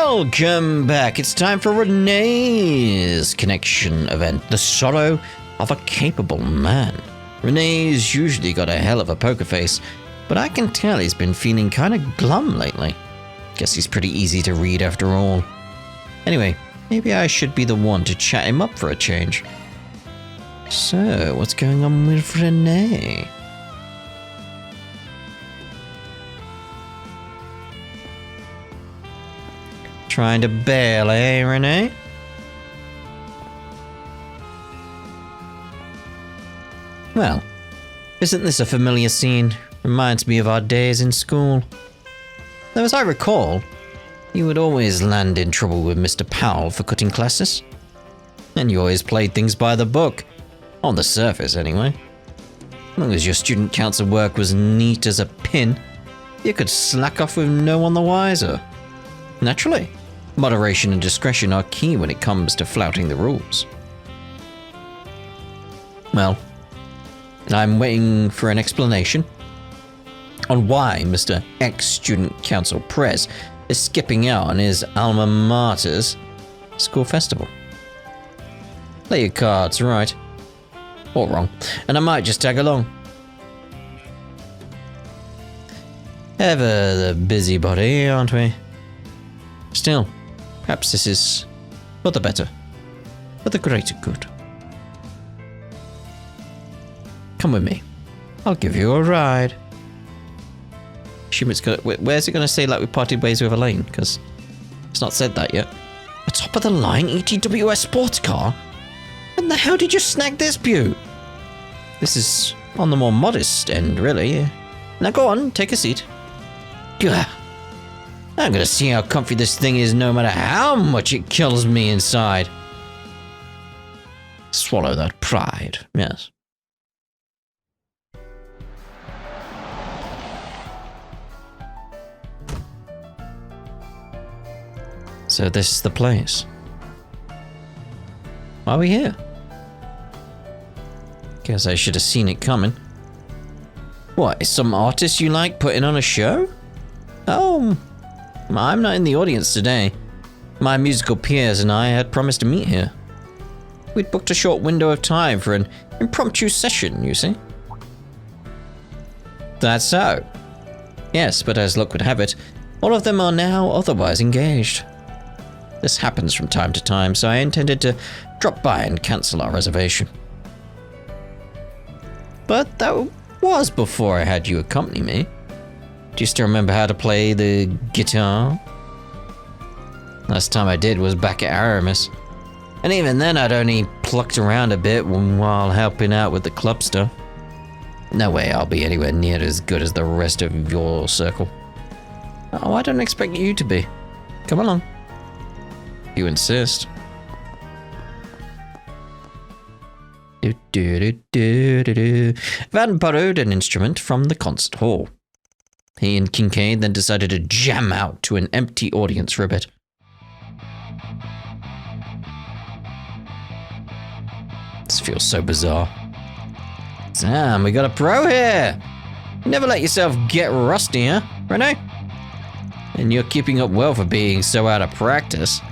Welcome back. It's time for René's connection event, The Sorrow of a Capable Man. René's usually got a hell of a poker face, but I can tell he's been feeling kind of glum lately. Guess he's pretty easy to read after all. Anyway, maybe I should be the one to chat him up for a change. So, what's going on with René? Trying to bail, eh, René? Well, isn't this a familiar scene? Reminds me of our days in school. Though as I recall, you would always land in trouble with Mr. Powell for cutting classes. And you always played things by the book. On the surface, anyway. As long as your student council work was neat as a pin, you could slack off with no one the wiser. Naturally, moderation and discretion are key when it comes to flouting the rules. Well, I'm waiting for an explanation on why Mr. Ex-Student Council Prez is skipping out on his alma mater's school festival. Play your cards right, or wrong, and I might just tag along. Ever the busybody, aren't we? Still, perhaps this is for the better, for the greater good. Come with me. I'll give you a ride. Assume it's gonna. Where's it gonna say like we parted ways with Elaine? Because it's not said that yet. A top of the line ETWS sports car? When the hell did you snag this beaut? This is on the more modest end, really. Now go on, take a seat. Gah. I'm gonna see how comfy this thing is no matter how much it kills me inside. Swallow that pride, yes. So this is the place. Why are we here? Guess I should have seen it coming. What, is some artist you like putting on a show? Oh, I'm not in the audience today. My musical peers and I had promised to meet here. We'd booked a short window of time for an impromptu session, you see. That's so. Yes, but as luck would have it, all of them are now otherwise engaged. This happens from time to time, so I intended to drop by and cancel our reservation. But that was before I had you accompany me. Do you still remember how to play the guitar? Last time I did was back at Aramis. And even then I'd only plucked around a bit while helping out with the club stuff. No way I'll be anywhere near as good as the rest of your circle. Oh, I don't expect you to be. Come along. You insist. Van borrowed an instrument from the concert hall. He and Kincaid then decided to jam out to an empty audience for a bit. This feels so bizarre. Damn, we got a pro here. You never let yourself get rusty, huh, René? And you're keeping up well for being so out of practice.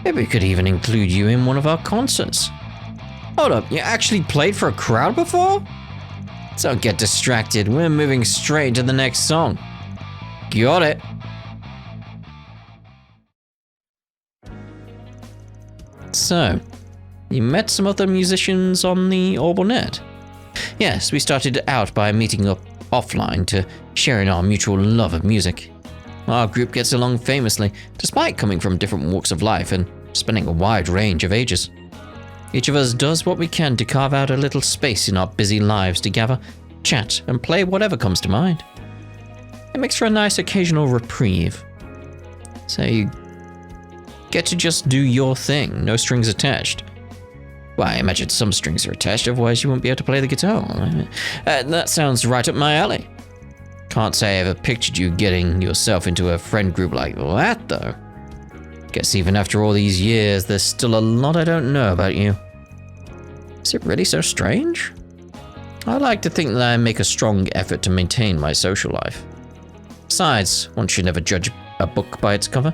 Maybe we could even include you in one of our concerts. Hold up, you actually played for a crowd before? Don't get distracted, we're moving straight into the next song. Got it. So, you met some other musicians on the Orbinet? Yes, we started out by meeting up offline to sharing our mutual love of music. Our group gets along famously, despite coming from different walks of life and spanning a wide range of ages. Each of us does what we can to carve out a little space in our busy lives to gather, chat, and play whatever comes to mind. It makes for a nice occasional reprieve. So you get to just do your thing, no strings attached. Well, I imagine some strings are attached, otherwise you won't be able to play the guitar. That sounds right up my alley. Can't say I ever pictured you getting yourself into a friend group like that, though. Guess even after all these years, there's still a lot I don't know about you. Is it really so strange? I like to think that I make a strong effort to maintain my social life. Besides, one should never judge a book by its cover.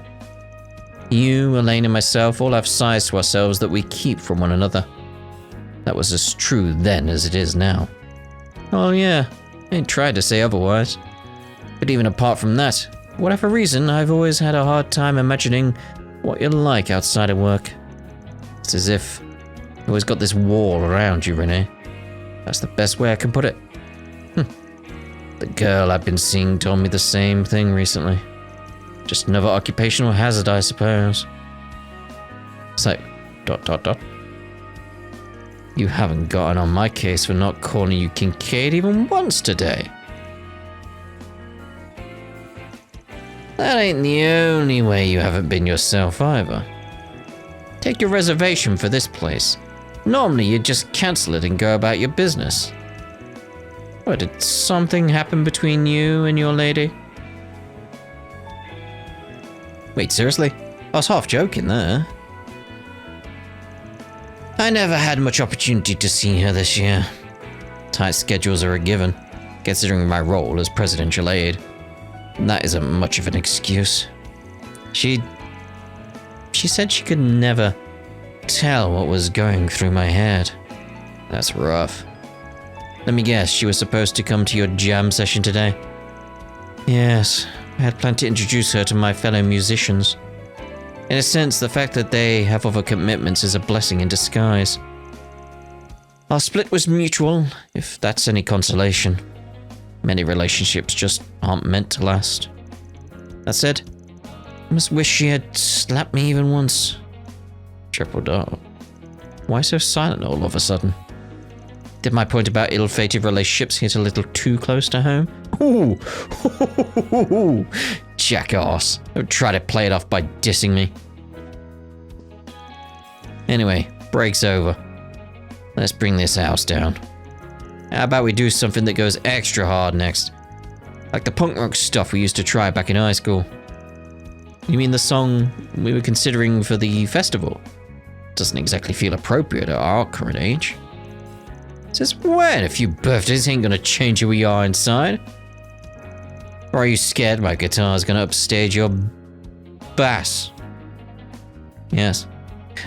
You, Elaine, and myself all have sides to ourselves that we keep from one another. That was as true then as it is now. Oh yeah, I ain't tried to say otherwise. But even apart from that, for whatever reason, I've always had a hard time imagining what you're like outside of work. It's as if you always got this wall around you, René. That's the best way I can put it. The girl I've been seeing told me the same thing recently. Just another occupational hazard, I suppose. It's like, ... You haven't gotten on my case for not calling you Kincaid even once today. That ain't the only way you haven't been yourself either. Take your reservation for this place. Normally you'd just cancel it and go about your business. What, did something happen between you and your lady? Wait, seriously? I was half joking there. I never had much opportunity to see her this year. Tight schedules are a given, considering my role as presidential aide. That isn't much of an excuse. She said she could never tell what was going through my head. That's rough. Let me guess, she was supposed to come to your jam session today? Yes, I had planned to introduce her to my fellow musicians. In a sense, the fact that they have other commitments is a blessing in disguise. Our split was mutual, if that's any consolation. Many relationships just aren't meant to last. That said, I must wish she had slapped me even once. Triple dot. Why so silent all of a sudden? Did my point about ill-fated relationships hit a little too close to home? Ooh, jackass. Don't try to play it off by dissing me. Anyway, break's over. Let's bring this house down. How about we do something that goes extra hard next? Like the punk rock stuff we used to try back in high school. You mean the song we were considering for the festival? Doesn't exactly feel appropriate at our current age. Since when? A few birthdays ain't gonna change who we are inside. Or are you scared my guitar's gonna upstage your bass? Yes.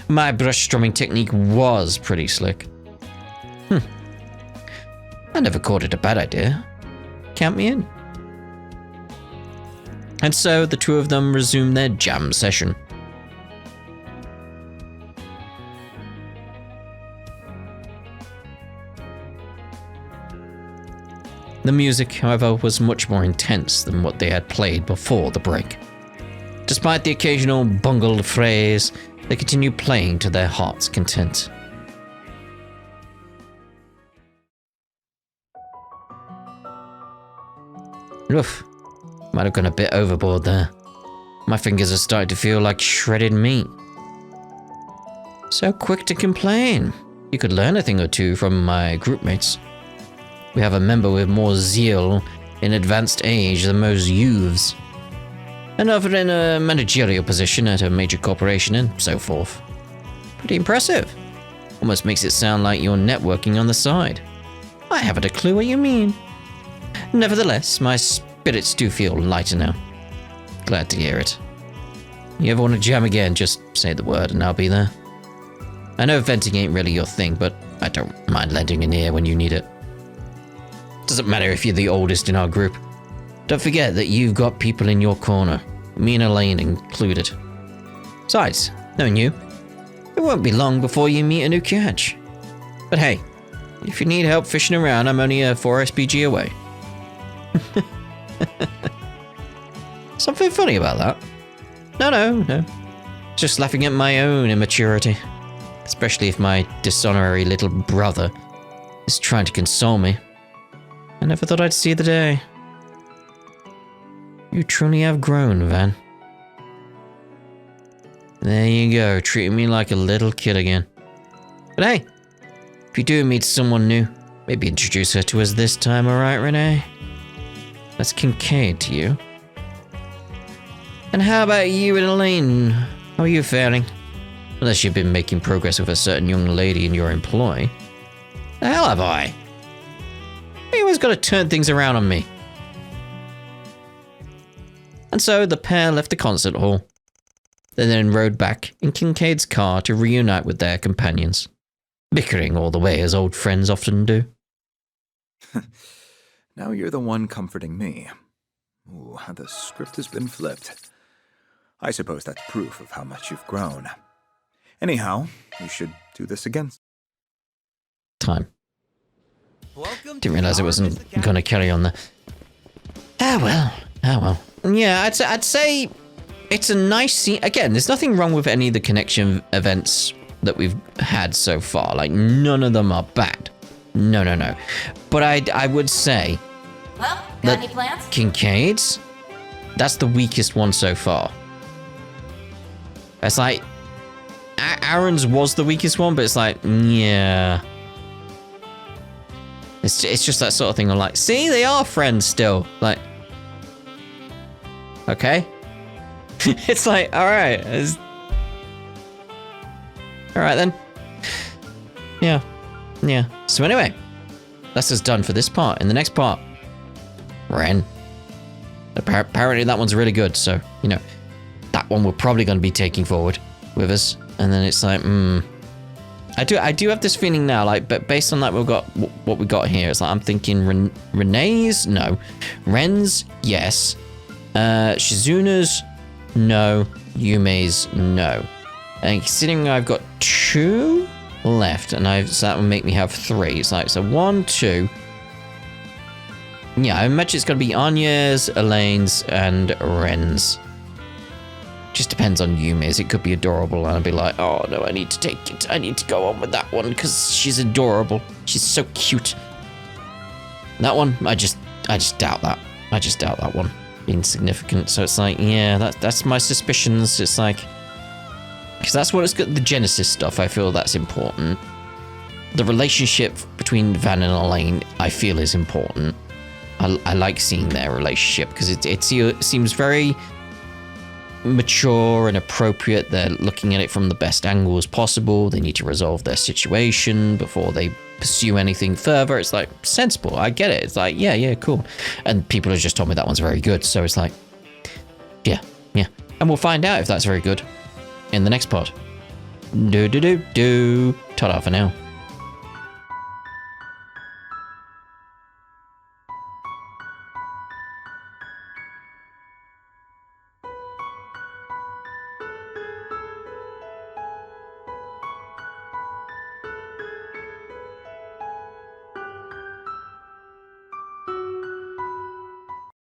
My brush strumming technique was pretty slick. I never called it a bad idea. Count me in. And so the two of them resumed their jam session. The music, however, was much more intense than what they had played before the break. Despite the occasional bungled phrase, they continued playing to their heart's content. Oof, might have gone a bit overboard there. My fingers are starting to feel like shredded meat. So quick to complain. You could learn a thing or two from my groupmates. We have a member with more zeal in advanced age than most youths. Another in a managerial position at a major corporation and so forth. Pretty impressive. Almost makes it sound like you're networking on the side. I haven't a clue what you mean. Nevertheless, my spirits do feel lighter now. Glad to hear it. You ever want to jam again, just say the word and I'll be there. I know venting ain't really your thing, but I don't mind lending an ear when you need it. Doesn't matter if you're the oldest in our group. Don't forget that you've got people in your corner, me and Elaine included. Besides, knowing you, it won't be long before you meet a new catch. But hey, if you need help fishing around, I'm only a 4 SPG away. Something funny about that? No. Just laughing at my own immaturity. Especially if my dishonorary little brother is trying to console me. I never thought I'd see the day. You truly have grown, Van. There you go, treating me like a little kid again. But hey, if you do meet someone new, maybe introduce her to us this time, alright, René? That's Kincaid to you. And how about you and Elaine? How are you faring? Unless you've been making progress with a certain young lady in your employ. The hell have I? You always got to turn things around on me. And so the pair left the concert hall. They then rode back in Kincaid's car to reunite with their companions, bickering all the way as old friends often do. Now you're the one comforting me. Ooh, the script has been flipped. I suppose that's proof of how much you've grown. Anyhow, we should do this again. Time. Didn't realize it wasn't going to carry on there. Ah well. Yeah, I'd say it's a nice scene. Again, there's nothing wrong with any of the connection events that we've had so far. Like, none of them are bad. No. But I would say Well, got any plans? Kincaid's, that's the weakest one so far. It's like, Aaron's was the weakest one, but it's like, yeah. It's just that sort of thing. I'm like, see, they are friends still. Like, okay. It's like, all right. All right then. Yeah. So anyway, that's us done for this part. In the next part, Ren. Apparently that one's really good. So, that one we're probably going to be taking forward with us. And then it's like, I do have this feeling now, like, but based on that, we've got what we got here. It's like I'm thinking René's, no, Ren's, yes, Shizuna's, no, Yume's, no. And considering I've got 2 left, and so that will make me have 3. It's like, so 1, 2. Yeah, I imagine it's gonna be Anya's, Elaine's, and Ren's. Just depends on Yumi's. It could be adorable, and I'd be like, oh no, I need to take it. I need to go on with that one because she's adorable. She's so cute. That one, I just doubt that. I just doubt that one being significant. So it's like, yeah, that's my suspicions. It's like, because that's what it's got. The Genesis stuff, I feel that's important. The relationship between Van and Elaine, I feel is important. I like seeing their relationship because it seems very mature and appropriate. They're looking at it from the best angles possible. They need to resolve their situation before they pursue anything further. It's like sensible. I get it. It's like, yeah, cool. And people have just told me that one's very good. So it's like, yeah. And we'll find out if that's very good in the next pod. Ta-da for now.